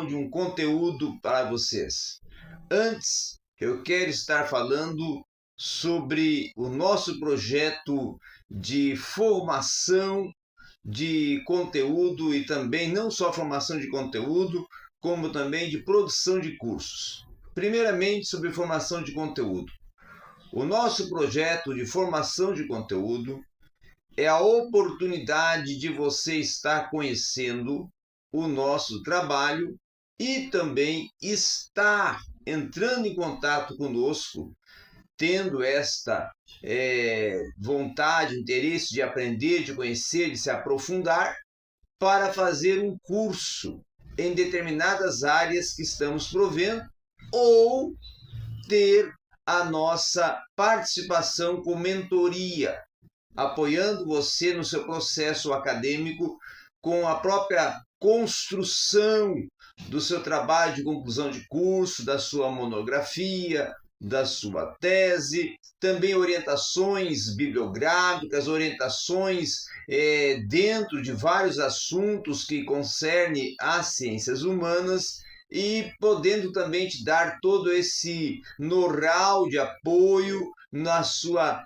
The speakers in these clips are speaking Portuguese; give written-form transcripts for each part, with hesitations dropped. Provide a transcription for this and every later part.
de um conteúdo para vocês. Antes, eu quero estar falando sobre o nosso projeto de formação de conteúdo e também não só formação de conteúdo, como também de produção de cursos. Primeiramente, sobre formação de conteúdo. O nosso projeto de formação de conteúdo é a oportunidade de você estar conhecendo o nosso trabalho e também estar entrando em contato conosco, tendo esta vontade, interesse de aprender, de conhecer, de se aprofundar, para fazer um curso em determinadas áreas que estamos provendo ou ter a nossa participação com mentoria, apoiando você no seu processo acadêmico com a própria construção do seu trabalho de conclusão de curso, da sua monografia, da sua tese, também orientações bibliográficas, orientações dentro de vários assuntos que concernem as ciências humanas e podendo também te dar todo esse know-how de apoio na sua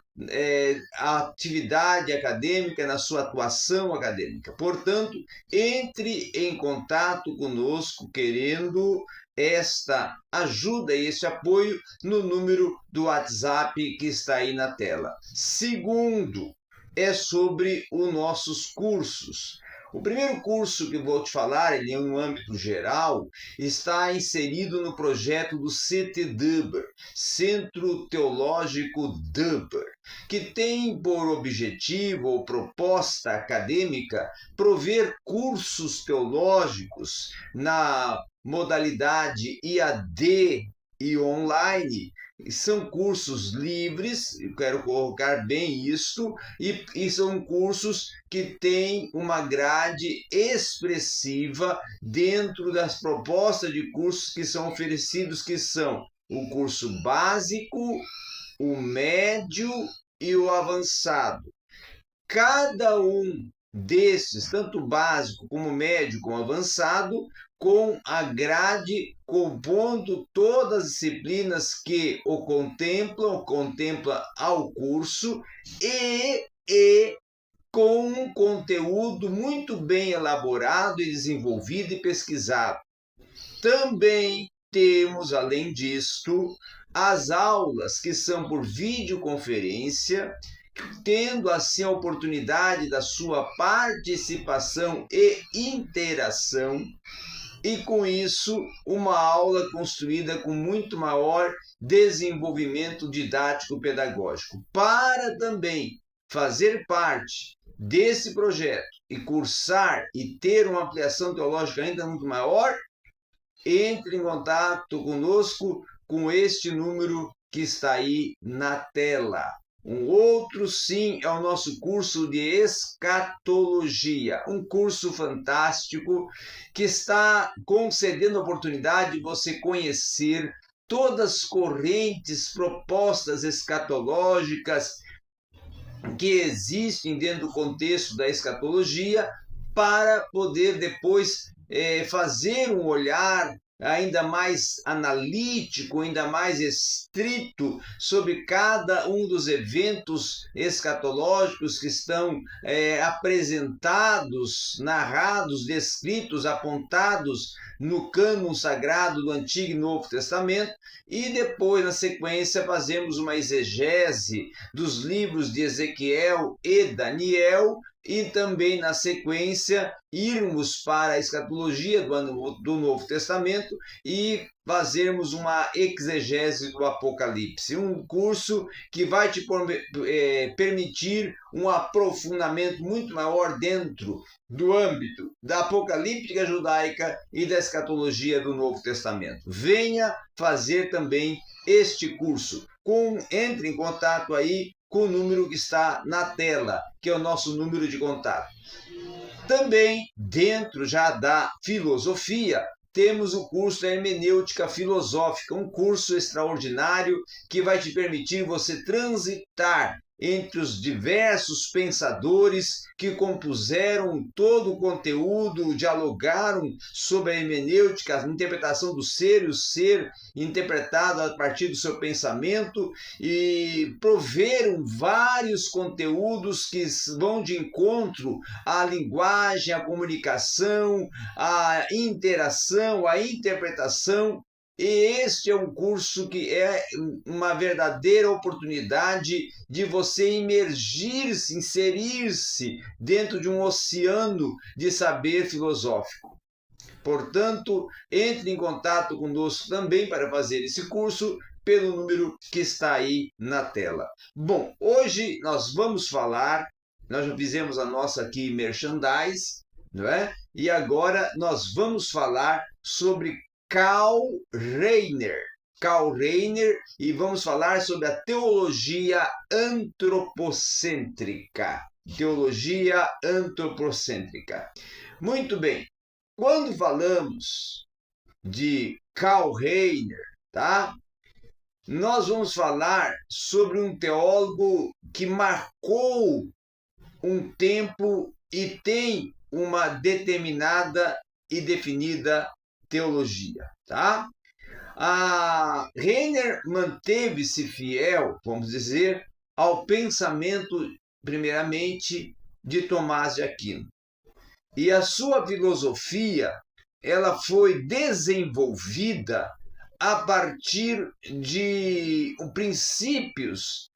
atividade acadêmica, na sua atuação acadêmica. Portanto, entre em contato conosco querendo esta ajuda e este apoio no número do WhatsApp que está aí na tela. Segundo, é sobre os nossos cursos. O primeiro curso que vou te falar, ele é em um âmbito geral, está inserido no projeto do CTDuber, Centro Teológico Duber, que tem por objetivo ou proposta acadêmica prover cursos teológicos na modalidade IAD e online. São cursos livres, eu quero colocar bem isso, e são cursos que têm uma grade expressiva dentro das propostas de cursos que são oferecidos, que são o curso básico, o médio e o avançado. Cada um desses, tanto básico como médio como avançado, com a grade compondo todas as disciplinas que o contempla ao curso e com um conteúdo muito bem elaborado e desenvolvido e pesquisado. Também temos, além disto, as aulas que são por videoconferência, tendo assim a oportunidade da sua participação e interação, e com isso uma aula construída com muito maior desenvolvimento didático-pedagógico. Para também fazer parte desse projeto e cursar e ter uma ampliação teológica ainda muito maior, entre em contato conosco com este número que está aí na tela. Um outro, sim, é o nosso curso de escatologia, um curso fantástico que está concedendo a oportunidade de você conhecer todas as correntes, propostas escatológicas que existem dentro do contexto da escatologia, para poder depois fazer um olhar ainda mais analítico, ainda mais estrito sobre cada um dos eventos escatológicos que estão apresentados, narrados, descritos, apontados no cânon sagrado do Antigo e Novo Testamento, e depois, na sequência, fazemos uma exegese dos livros de Ezequiel e Daniel, e também, na sequência, irmos para a escatologia do Novo Testamento e fazermos uma exegese do Apocalipse. Um curso que vai te permitir um aprofundamento muito maior dentro do âmbito da apocalíptica judaica e da escatologia do Novo Testamento. Venha fazer também este curso. Entre em contato aí com o número que está na tela, que é o nosso número de contato. Também, dentro já da filosofia, temos o curso da hermenêutica filosófica, um curso extraordinário que vai te permitir você transitar entre os diversos pensadores que compuseram todo o conteúdo, dialogaram sobre a hermenêutica, a interpretação do ser e o ser interpretado a partir do seu pensamento, e proveram vários conteúdos que vão de encontro à linguagem, à comunicação, à interação, à interpretação. E este é um curso que é uma verdadeira oportunidade de você imergir-se, inserir-se dentro de um oceano de saber filosófico. Portanto, entre em contato conosco também para fazer esse curso pelo número que está aí na tela. Bom, hoje nós vamos falar, nós já fizemos a nossa aqui merchandise, não é? E agora nós vamos falar sobre Karl Rahner, e vamos falar sobre a teologia antropocêntrica. Teologia antropocêntrica. Muito bem. Quando falamos de Karl Rahner, tá? Nós vamos falar sobre um teólogo que marcou um tempo e tem uma determinada e definida teologia, tá? A Rahner manteve-se fiel, vamos dizer, ao pensamento, primeiramente, de Tomás de Aquino. E a sua filosofia, ela foi desenvolvida a partir de princípios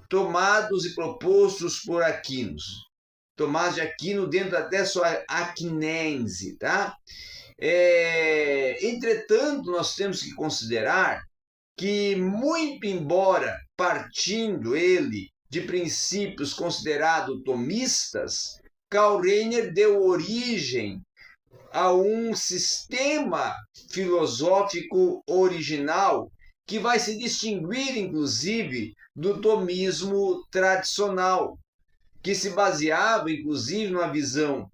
tomados e propostos por Aquino. Tomás de Aquino, dentro até sua aquinense, tá? Entretanto, nós temos que considerar que, muito embora partindo ele de princípios considerados tomistas, Karl Rahner deu origem a um sistema filosófico original que vai se distinguir, inclusive, do tomismo tradicional, que se baseava, inclusive, numa visão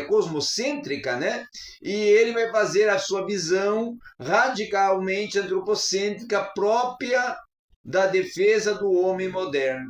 cosmocêntrica, né? E ele vai fazer a sua visão radicalmente antropocêntrica própria da defesa do homem moderno.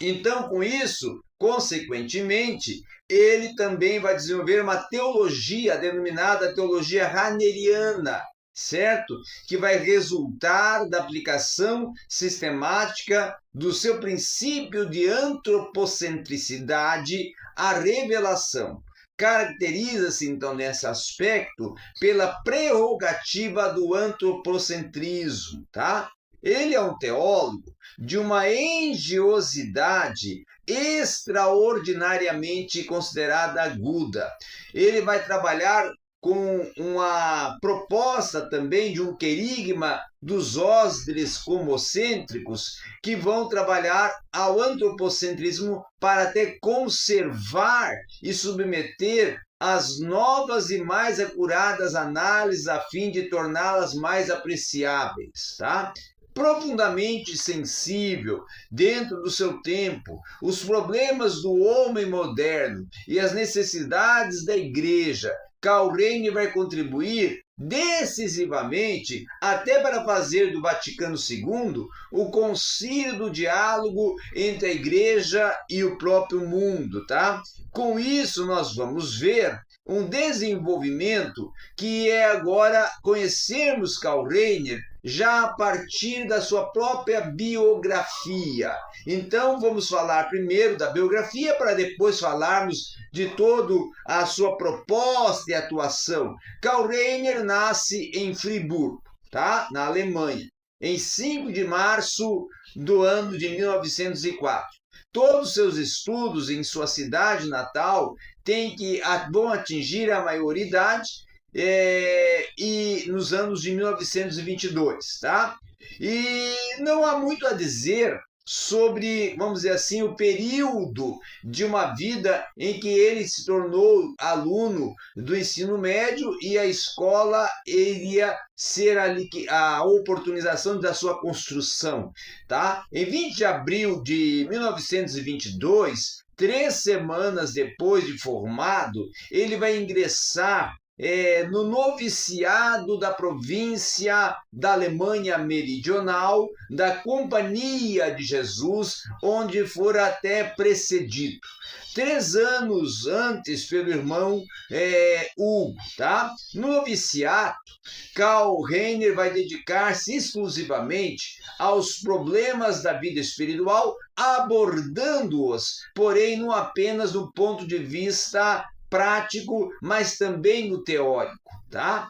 Então, com isso, consequentemente, ele também vai desenvolver uma teologia denominada teologia rahneriana, certo? Que vai resultar da aplicação sistemática do seu princípio de antropocentricidade à revelação. Caracteriza-se, então, nesse aspecto, pela prerrogativa do antropocentrismo, tá? Ele é um teólogo de uma engenhosidade extraordinariamente considerada aguda. Ele vai trabalhar com uma proposta também de um querigma dos hóspedes cosmocêntricos que vão trabalhar ao antropocentrismo para até conservar e submeter as novas e mais acuradas análises a fim de torná-las mais apreciáveis, tá? Profundamente sensível dentro do seu tempo, os problemas do homem moderno e as necessidades da igreja, Karl Rahner vai contribuir decisivamente até para fazer do Vaticano II o concílio do diálogo entre a igreja e o próprio mundo, tá? Com isso nós vamos ver um desenvolvimento que é agora conhecermos Karl Rahner já a partir da sua própria biografia. Então, vamos falar primeiro da biografia para depois falarmos de toda a sua proposta e atuação. Karl Rahner nasce em Friburgo, tá? Na Alemanha, em 5 de março do ano de 1904. Todos os seus estudos em sua cidade natal vão atingir a maioridade e nos anos de 1922, tá? E não há muito a dizer sobre, vamos dizer assim, o período de uma vida em que ele se tornou aluno do ensino médio e a escola iria ser a oportunização da sua construção, tá? Em 20 de abril de 1922, 3 semanas depois de formado, ele vai ingressar no noviciado da província da Alemanha Meridional, da Companhia de Jesus, onde fora até precedido 3 anos antes pelo irmão Hugo, tá? No noviciato, Karl Rahner vai dedicar-se exclusivamente aos problemas da vida espiritual, abordando-os, porém não apenas do ponto de vista prático, mas também no teórico, tá?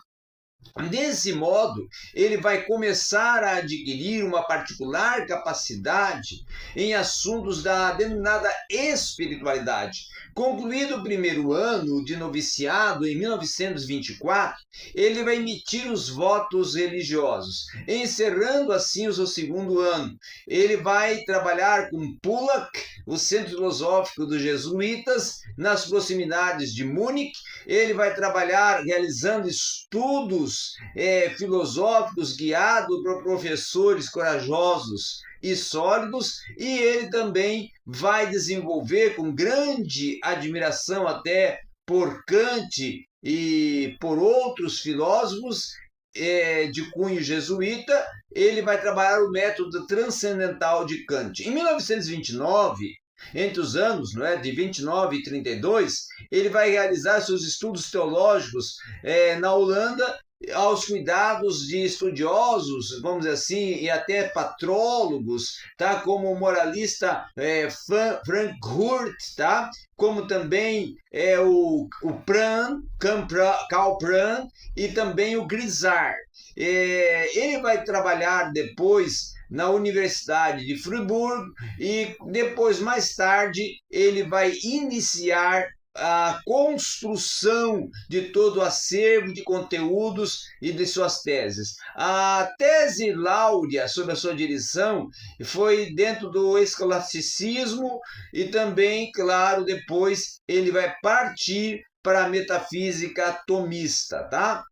Desse modo, ele vai começar a adquirir uma particular capacidade em assuntos da denominada espiritualidade. Concluído o primeiro ano de noviciado, em 1924, ele vai emitir os votos religiosos, encerrando assim o seu segundo ano. Ele vai trabalhar com Pollack, o centro filosófico dos jesuítas, nas proximidades de Munique. Ele vai trabalhar realizando estudos filosóficos guiados por professores corajosos e sólidos, e ele também vai desenvolver com grande admiração até por Kant e por outros filósofos de cunho jesuíta, ele vai trabalhar o método transcendental de Kant. Em 1929, entre os anos de 29 e 32, ele vai realizar seus estudos teológicos na Holanda, aos cuidados de estudiosos, vamos dizer assim, e até patrólogos, tá? Como o moralista Frank Hurt, tá? Como também o Karl Prahn e também o Grisard. Ele vai trabalhar depois na Universidade de Friburgo e depois, mais tarde, ele vai iniciar a construção de todo o acervo de conteúdos e de suas teses. A tese Láurea, sob a sua direção, foi dentro do escolasticismo e também, claro, depois ele vai partir para a metafísica tomista, tá?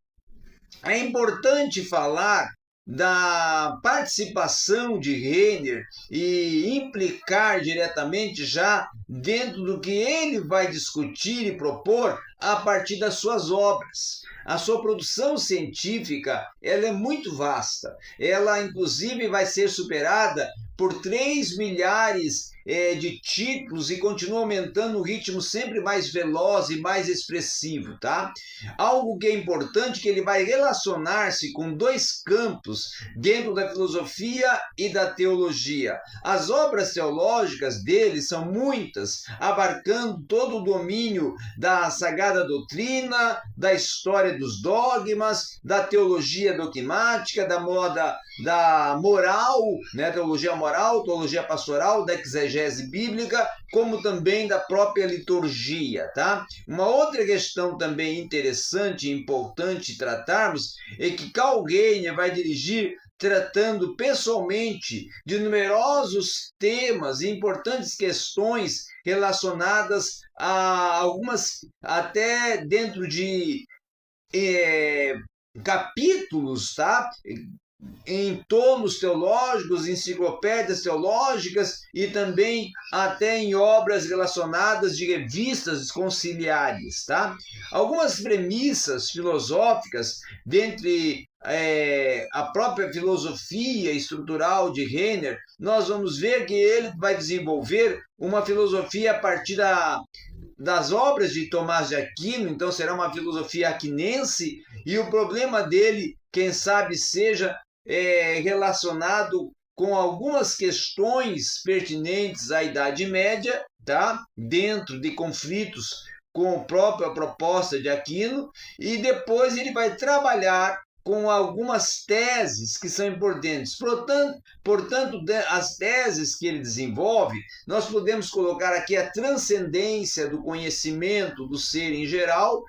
É importante falar da participação de Rahner e implicar diretamente já dentro do que ele vai discutir e propor a partir das suas obras. A sua produção científica ela é muito vasta. Ela, inclusive, vai ser superada por 3 milhares de títulos e continua aumentando um ritmo sempre mais veloz e mais expressivo, tá? Algo que é importante, que ele vai relacionar-se com 2 campos dentro da filosofia e da teologia. As obras teológicas dele são muitas, abarcando todo o domínio da Sagrada Doutrina, da história dos dogmas, da teologia dogmática, da moral, teologia moral, teologia pastoral, da exegese bíblica, como também da própria liturgia, tá? Uma outra questão também interessante e importante tratarmos é que Karl Rahner vai dirigir tratando pessoalmente de numerosos temas e importantes questões relacionadas a algumas, até dentro de capítulos, tá? Em tomos teológicos, enciclopédias teológicas e também até em obras relacionadas de revistas conciliares, tá? Algumas premissas filosóficas dentre a própria filosofia estrutural de Rahner, nós vamos ver que ele vai desenvolver uma filosofia a partir das obras de Tomás de Aquino, então será uma filosofia aquinense, e o problema dele, quem sabe, seja relacionado com algumas questões pertinentes à Idade Média, tá? Dentro de conflitos com a própria proposta de Aquino, e depois ele vai trabalhar com algumas teses que são importantes. Portanto, as teses que ele desenvolve, nós podemos colocar aqui a transcendência do conhecimento do ser em geral,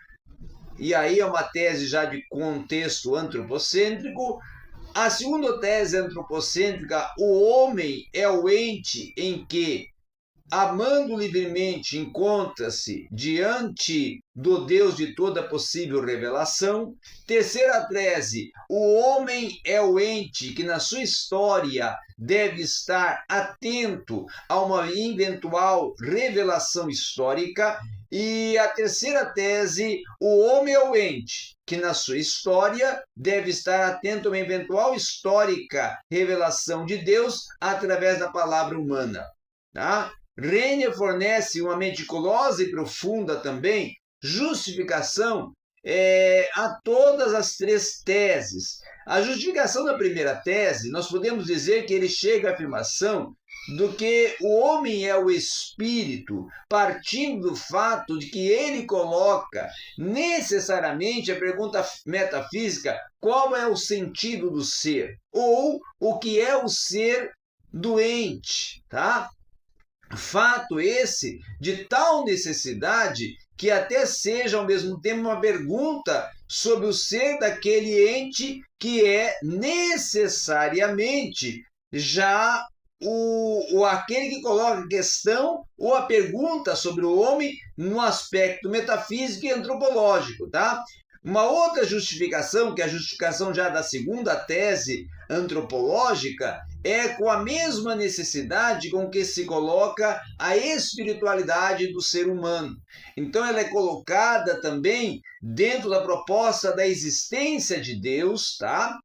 e aí é uma tese já de contexto antropocêntrico. A segunda tese antropocêntrica, o homem é o ente em que amando livremente, encontra-se diante do Deus de toda possível revelação. Terceira tese, o homem é o ente que na sua história deve estar atento a uma eventual revelação histórica. E a terceira tese, o homem é o ente que na sua história deve estar atento a uma eventual histórica revelação de Deus através da palavra humana. Tá? Renner fornece uma meticulosa e profunda também justificação a todas as três teses. A justificação da primeira tese, nós podemos dizer que ele chega à afirmação do que o homem é o espírito, partindo do fato de que ele coloca necessariamente a pergunta metafísica: qual é o sentido do ser? Ou o que é o ser doente, tá? Fato esse de tal necessidade que até seja ao mesmo tempo uma pergunta sobre o ser daquele ente que é necessariamente já aquele que coloca a questão ou a pergunta sobre o homem no aspecto metafísico e antropológico, tá? Uma outra justificação, que é a justificação já da segunda tese antropológica, é com a mesma necessidade com que se coloca a espiritualidade do ser humano. Então ela é colocada também dentro da proposta da existência de Deus, tá?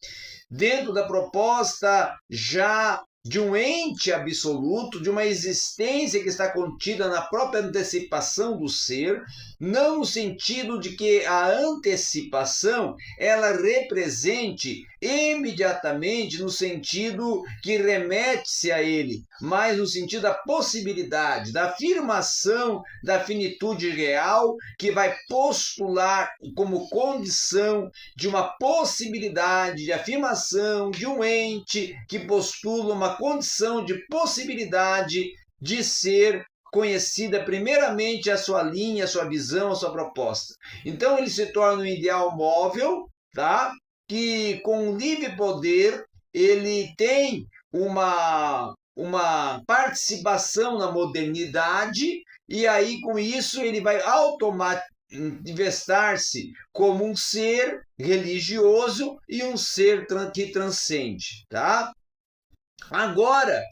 Dentro da proposta já de um ente absoluto, de uma existência que está contida na própria antecipação do ser, não no sentido de que a antecipação ela represente imediatamente no sentido que remete-se a ele, mas no sentido da possibilidade, da afirmação da finitude real, que vai postular como condição de uma possibilidade de afirmação de um ente que postula uma condição de possibilidade de ser conhecida primeiramente a sua linha, a sua visão, a sua proposta. Então ele se torna um ideal móvel, tá? Que com livre poder ele tem uma participação na modernidade, e aí com isso ele vai manifestar-se como um ser religioso e um ser que transcende, tá? Agora,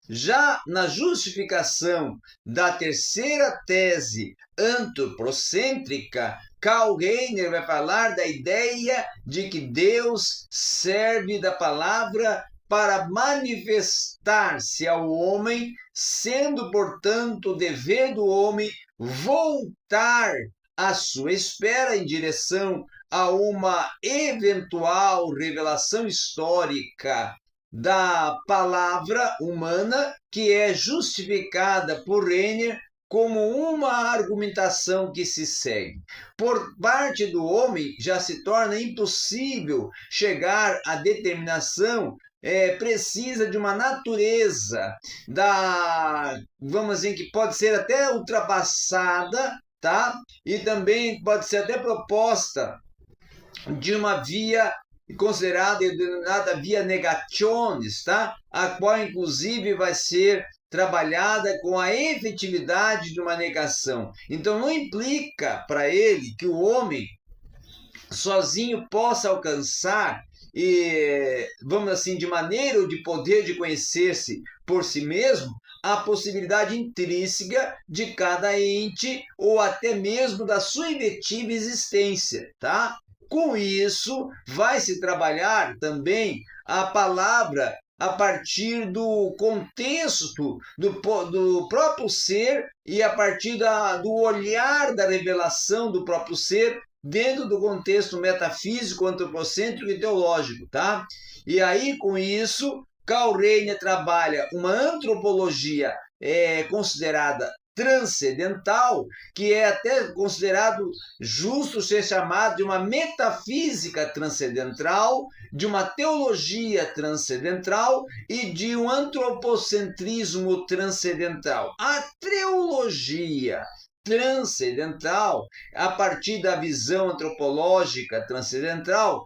já na justificação da terceira tese antropocêntrica, Karl Rahner vai falar da ideia de que Deus serve da palavra para manifestar-se ao homem, sendo, portanto, o dever do homem voltar a sua espera em direção a uma eventual revelação histórica da palavra humana, que é justificada por Rahner como uma argumentação que se segue. Por parte do homem, já se torna impossível chegar à determinação precisa de uma natureza vamos dizer, que pode ser até ultrapassada, tá? E também pode ser até proposta de uma via considerada e denominada via negationis, tá? A qual inclusive vai ser trabalhada com a efetividade de uma negação. Então não implica para ele que o homem sozinho possa alcançar vamos assim, de maneira ou de poder de conhecer-se por si mesmo, a possibilidade intrínseca de cada ente ou até mesmo da sua efetiva existência, tá? Com isso, vai se trabalhar também a palavra a partir do contexto do próprio ser e a partir do olhar da revelação do próprio ser dentro do contexto metafísico, antropocêntrico e teológico, tá? E aí, com isso, Karl Rahner trabalha uma antropologia considerada transcendental, que é até considerado justo ser chamado de uma metafísica transcendental, de uma teologia transcendental e de um antropocentrismo transcendental. A teologia transcendental, a partir da visão antropológica transcendental,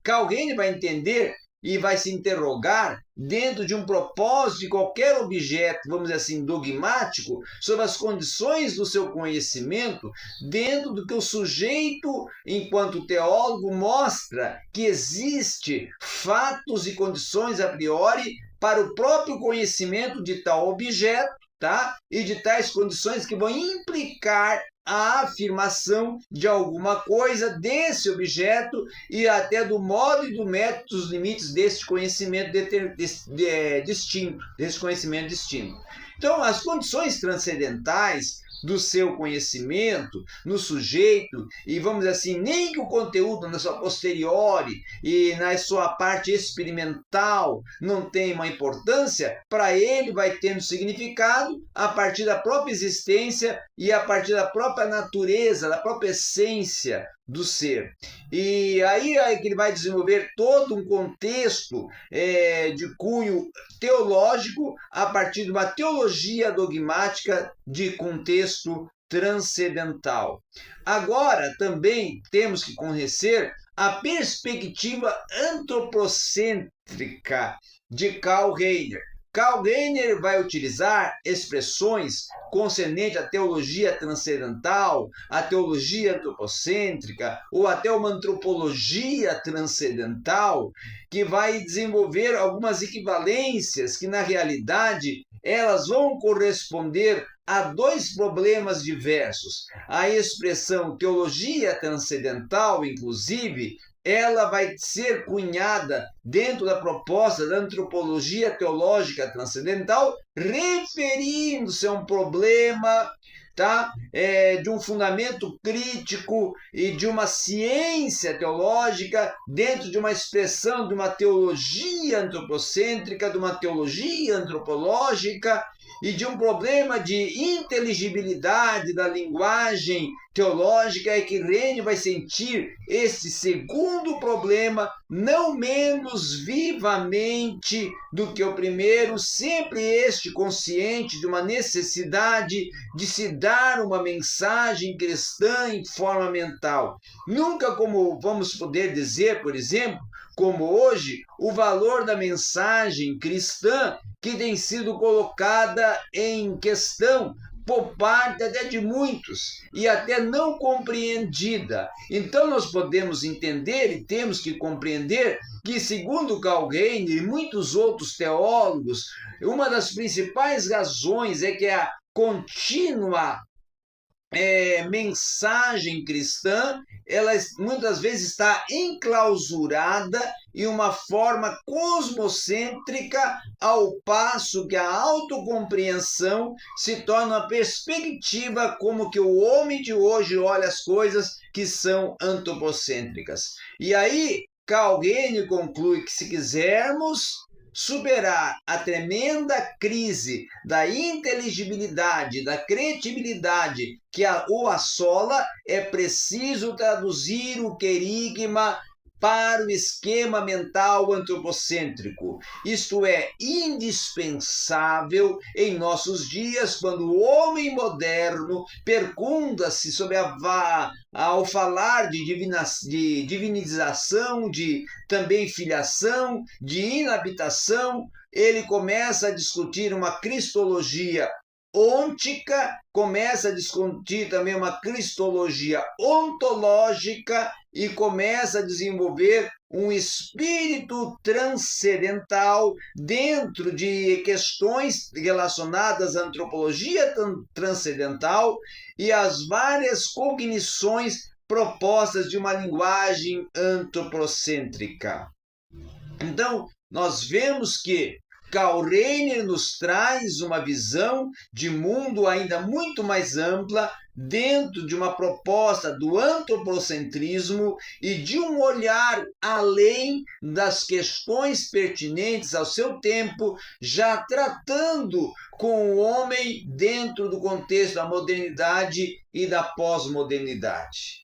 Karl Rahner vai entender e vai se interrogar dentro de um propósito de qualquer objeto, vamos dizer assim, dogmático, sobre as condições do seu conhecimento, dentro do que o sujeito, enquanto teólogo, mostra que existe fatos e condições a priori para o próprio conhecimento de tal objeto, tá? E de tais condições que vão implicar a afirmação de alguma coisa desse objeto e até do modo e do método dos limites desse conhecimento distinto, desse conhecimento distinto. Então, as condições transcendentais do seu conhecimento no sujeito, e vamos dizer assim, nem que o conteúdo na sua posteriori e na sua parte experimental não tenha uma importância, para ele vai tendo significado a partir da própria existência e a partir da própria natureza, da própria essência do ser. E aí é que ele vai desenvolver todo um contexto de cunho teológico a partir de uma teologia dogmática de contexto transcendental. Agora, também temos que conhecer a perspectiva antropocêntrica de Karl Rahner. Karl Rahner vai utilizar expressões concernentes à teologia transcendental, à teologia antropocêntrica, ou até uma antropologia transcendental, que vai desenvolver algumas equivalências que, na realidade, elas vão corresponder a dois problemas diversos. A expressão teologia transcendental, inclusive, ela vai ser cunhada dentro da proposta da antropologia teológica transcendental, referindo-se a um problema, tá? De um fundamento crítico e de uma ciência teológica dentro de uma expressão de uma teologia antropocêntrica, de uma teologia antropológica, e de um problema de inteligibilidade da linguagem teológica, é que Rahner vai sentir esse segundo problema não menos vivamente do que o primeiro, sempre este consciente de uma necessidade de se dar uma mensagem cristã em forma mental. Nunca como vamos poder dizer, por exemplo, como hoje, o valor da mensagem cristã que tem sido colocada em questão por parte até de muitos e até não compreendida. Então nós podemos entender e temos que compreender que, segundo Karl Rahner e muitos outros teólogos, uma das principais razões é que a contínua mensagem cristã, ela muitas vezes está enclausurada em uma forma cosmocêntrica, ao passo que a autocompreensão se torna uma perspectiva como que o homem de hoje olha as coisas que são antropocêntricas. E aí, Karl Rahner conclui que, se quisermos superar a tremenda crise da inteligibilidade, da credibilidade que o assola, é preciso traduzir o querigma para o esquema mental antropocêntrico. Isto é indispensável em nossos dias, quando o homem moderno pergunta-se sobre ao falar de divinização, de também filiação, de inabitação, ele começa a discutir uma cristologia ôntica, começa a discutir também uma cristologia ontológica e começa a desenvolver um espírito transcendental dentro de questões relacionadas à antropologia transcendental e às várias cognições propostas de uma linguagem antropocêntrica. Então, nós vemos que Karl Rahner nos traz uma visão de mundo ainda muito mais ampla dentro de uma proposta do antropocentrismo e de um olhar além das questões pertinentes ao seu tempo, já tratando com o homem dentro do contexto da modernidade e da pós-modernidade.